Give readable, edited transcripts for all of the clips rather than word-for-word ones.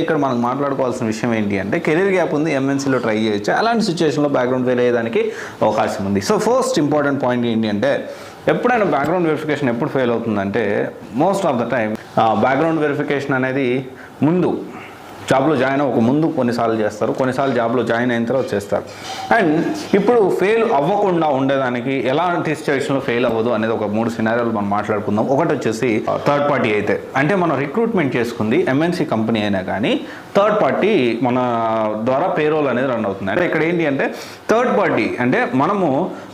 ఇక్కడ మనం మాట్లాడుకోవాల్సిన విషయం ఏంటి అంటే కెరీర్ గ్యాప్ ఉంది, ఎంఎన్సీలో ట్రై చేయొచ్చు. అలాంటి సిచ్యువేషన్లో బ్యాక్గ్రౌండ్ ఫెయిల్ అయ్యేదానికి అవకాశం ఉంది. సో ఫస్ట్ ఇంపార్టెంట్ పాయింట్ ఏంటి అంటే ఎప్పుడైనా బ్యాక్గ్రౌండ్ వెరిఫికేషన్ ఎప్పుడు ఫెయిల్ అవుతుందంటే most of the time background verification అనేది ముందు జాబ్లో జాయిన్ అవ్వక ముందు కొన్నిసార్లు చేస్తారు, కొన్నిసార్లు జాబ్లో జాయిన్ అయిన తర్వాత చేస్తారు. అండ్ ఇప్పుడు ఫెయిల్ అవ్వకుండా ఉండేదానికి ఎలాంటి సిచ్యువేషన్లో ఫెయిల్ అవ్వదు అనేది ఒక 3 సినారియోలు మనం మాట్లాడుకుందాం. ఒకటి వచ్చేసి థర్డ్ పార్టీ అయితే, అంటే మనం రిక్రూట్మెంట్ చేసుకుంది ఎంఎన్సీ కంపెనీ అయినా కానీ థర్డ్ పార్టీ మన ద్వారా పేరోల్ అనేది రన్ అవుతుంది. అంటే ఇక్కడ ఏంటి అంటే థర్డ్ పార్టీ అంటే మనము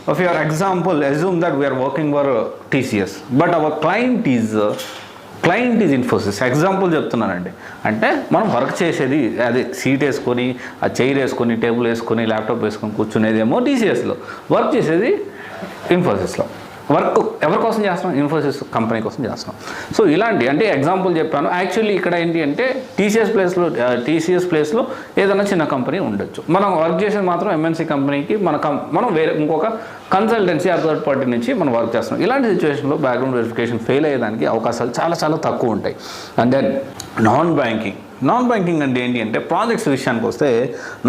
for your example assume that we are working for TCS but our client is Infosys. Example చెప్తున్నానండి. అంటే మనం వర్క్ చేసేది అదే సీట్ వేసుకొని ఆ చైర్ వేసుకొని టేబుల్ వేసుకొని ల్యాప్టాప్ వేసుకొని కూర్చునేదేమో టీసీఎస్లో, వర్క్ చేసేది ఇన్ఫోసిస్లో. వర్క్ ఎవరి కోసం చేస్తున్నాం? ఇన్ఫోసిస్ కంపెనీ కోసం చేస్తున్నాం. సో ఇలాంటి అంటే ఎగ్జాంపుల్ చెప్పాను. యాక్చువల్లీ ఇక్కడ ఏంటి అంటే టీసీఎస్ ప్లేస్లో ఏదైనా చిన్న కంపెనీ ఉండొచ్చు. మనం వర్క్ చేసేది మాత్రం ఎంఎన్సీ కంపెనీకి మనం వేరే ఇంకొక కన్సల్టెన్సీ ఆ థర్డ్ పార్టీ నుంచి మనం వర్క్ చేస్తున్నాం. ఇలాంటి సిచ్యువేషన్లో బ్యాక్గ్రౌండ్ వెరిఫికేషన్ ఫెయిల్ అయ్యేదానికి అవకాశాలు చాలా చాలా తక్కువ ఉంటాయి. అండ్ దెన్ నాన్ బ్యాంకింగ్ అంటే ఏంటి అంటే ప్రాజెక్ట్స్ విషయానికి వస్తే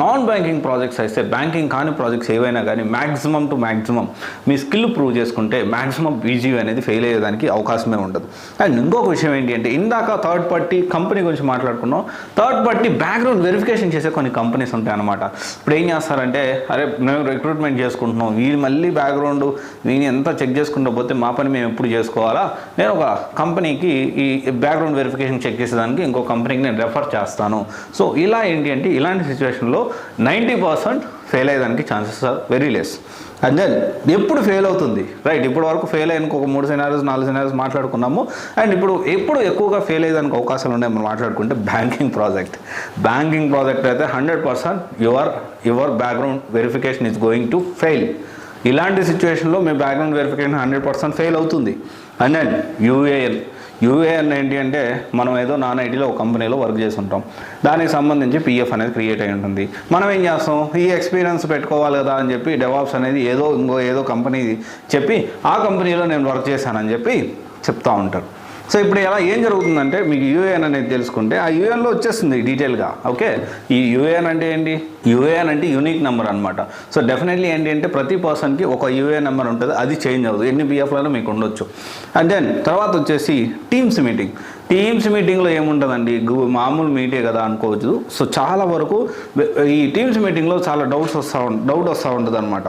నాన్ బ్యాంకింగ్ ప్రాజెక్ట్స్ అయితే బ్యాంకింగ్ కాని ప్రాజెక్ట్స్ ఏవైనా కానీ మ్యాక్సిమం మీ స్కిల్ ప్రూవ్ చేసుకుంటే మ్యాక్సిమం పీజీ అనేది ఫెయిల్ అయ్యేదానికి అవకాశమే ఉండదు. అండ్ ఇంకొక విషయం ఏంటి అంటే ఇందాక థర్డ్ పార్టీ కంపెనీ గురించి మాట్లాడుకున్నాం. థర్డ్ పార్టీ బ్యాక్గ్రౌండ్ వెరిఫికేషన్ చేసే కొన్ని కంపెనీస్ ఉంటాయి అన్నమాట. ఇప్పుడు ఏం చేస్తారంటే అరే మేము రిక్రూట్మెంట్ చేసుకుంటున్నాం, వీళ్ళు మళ్ళీ బ్యాక్గ్రౌండ్ వీని ఎంత చెక్ చేసుకుంటూ పోతే మా పని మేము ఎప్పుడు చేసుకోవాలా, నేను ఒక కంపెనీకి ఈ బ్యాక్గ్రౌండ్ వెరిఫికేషన్ చెక్ చేసేదానికి ఇంకో కంపెనీకి నేను రెఫర్ చేస్తాను. సో ఇలా ఏంటి అంటే ఇలాంటి సిచ్యువేషన్లో 90% ఫెయిల్ అయ్యేదానికి chances are very less. And then ఎప్పుడు ఫెయిల్ అవుతుంది రైట్, ఇప్పుడు వరకు ఫెయిల్ అయ్యానికి ఒక 3 సినారియోస్ 4 సినారియోస్ మాట్లాడుకున్నాము. అండ్ ఎప్పుడు ఎక్కువగా ఫెయిల్ అయ్యేదానికి అవకాశాలు ఉన్నాయి మనం మాట్లాడుకుంటే బ్యాంకింగ్ ప్రాజెక్ట్ అయితే 100% your background verification is going to fail. ఇలాంటి సిచ్యువేషన్లో మీ బ్యాక్గ్రౌండ్ వెరిఫికేషన్ 100% ఫెయిల్ అవుతుంది. అండ్ దెన్ యూఏఎన్ ఏంటి అంటే మనం ఏదో నాన్ ఐటీలో ఒక కంపెనీలో వర్క్ చేసి ఉంటాం, దానికి సంబంధించి పిఎఫ్ అనేది క్రియేట్ అయి ఉంటుంది. మనం ఏం చేస్తాం, ఈ ఎక్స్పీరియన్స్ పెట్టుకోవాలి కదా అని చెప్పి డెవాప్స్ అనేది ఏదో కంపెనీ చెప్పి ఆ కంపెనీలో నేను వర్క్ చేశానని చెప్పి చెప్తూ ఉంటారు. సో ఇప్పుడు ఏం జరుగుతుందంటే మీకు యూఏఎన్ అనేది తెలుసుకుంటే ఆ యూఏఎన్లో వచ్చేస్తుంది డీటెయిల్గా. ఓకే, ఈ యూఏఎన్ అంటే ఏంటి? యూఏఎన్ అంటే యూనిక్ నెంబర్ అనమాట. సో డెఫినెట్లీ ఏంటి అంటే ప్రతి పర్సన్కి ఒక యూఏఎన్ నెంబర్ ఉంటుంది, అది చేంజ్ అవ్వదు, ఎన్ని పిఎఫ్లలో మీకు ఉండొచ్చు. అండ్ దెన్ తర్వాత వచ్చేసి టీమ్స్ మీటింగ్లో ఏముంటుందండి, మామూలు మీటే కదా అనుకోవచ్చు. సో చాలా వరకు ఈ టీమ్స్ మీటింగ్లో చాలా డౌట్ వస్తూ ఉంటుంది అనమాట.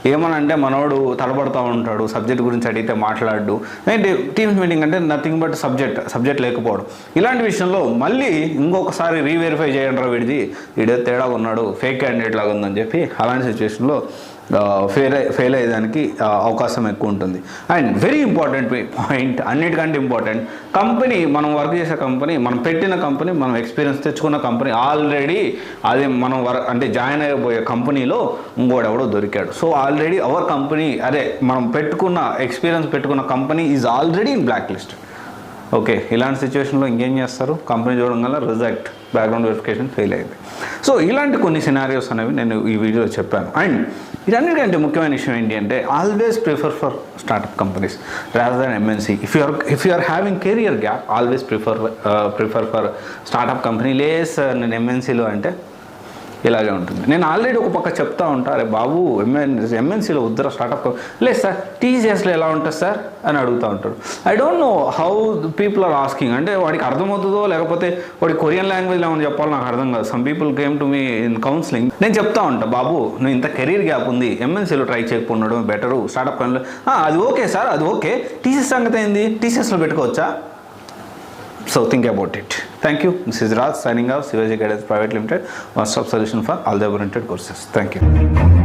ఏమనంటే మనోడు తడబడుతూ ఉంటాడు, సబ్జెక్ట్ గురించి అడిగితే మాట్లాడు. ఏంటి టీమ్స్ మీటింగ్ అంటే నథింగ్ బట్ సబ్జెక్ట్ లేకపోవడం. ఇలాంటి విషయంలో మళ్ళీ ఇంకొకసారి రీవెరిఫై చేయండి రా వీడే తేడా ఉన్నాడు, ఫేక్ క్యాండిడేట్ లాగా ఉందని చెప్పి అలాంటి సిచ్యువేషన్లో ఫెయిల్ అయ్యేదానికి అవకాశం ఎక్కువ ఉంటుంది. అండ్ వెరీ ఇంపార్టెంట్ పాయింట్, అన్నిటికంటే ఇంపార్టెంట్, కంపెనీ మనం వర్క్ చేసే కంపెనీ, మనం పెట్టిన కంపెనీ, మనం ఎక్స్పీరియన్స్ తెచ్చుకున్న కంపెనీ ఆల్రెడీ అది మనం అంటే జాయిన్ అయిపోయే కంపెనీలో ఇంకోడెవడో దొరికాడు. సో ఆల్రెడీ అవర్ కంపెనీ మనం ఎక్స్పీరియన్స్ పెట్టుకున్న company is already in black list. Okay, ఇలాంటి సిచ్యువేషన్లో ఇంకేం చేస్తారు, కంపెనీ చూడడం వల్ల రిజెక్ట్, బ్యాక్గ్రౌండ్ వెరిఫికేషన్ ఫెయిల్ అయింది. సో ఇలాంటి కొన్ని సినారియోస్ అనేవి నేను ఈ వీడియోలో చెప్పాను. అండ్ ఇదన్నిటికంటే ముఖ్యమైన విషయం ఏంటి అంటే always prefer for startup companies rather than MNC. If you are having career gap always prefer for startup company. నేను ఎంఎన్సీలో అంటే ఇలాగే ఉంటుంది. నేను ఆల్రెడీ ఒక పక్క చెప్తా ఉంటా, అరే బాబు ఎంఎన్సీలో వద్దురా స్టార్టప్, లేదు సార్ టీసీఎస్లో ఎలా ఉంటుంది సార్ అని అడుగుతూ ఉంటాడు. I don't know how people are asking, అంటే వాడికి అర్థమవుతుందో లేకపోతే వాడి కొరియన్ లాంగ్వేజ్లో ఏమని చెప్పాలో నాకు అర్థం కాదు. Some people came to me in counselling. నేను చెప్తా ఉంటా, బాబు నువ్వు ఇంత కెరీర్ గ్యాప్ ఉంది, ఎంఎన్సీలో ట్రై చేయకపోవడం బెటరు, స్టార్టప్ కంపెనీలో అది ఓకే సార్, అది ఓకే, టీసీఎస్ సంగతి ఏంది, టీసీఎస్లో పెట్టుకోవచ్చా? So think about it. Thank you. This is Raj signing off. Sivaji Guidance Private Limited, one-stop solution for all the oriented courses. Thank you.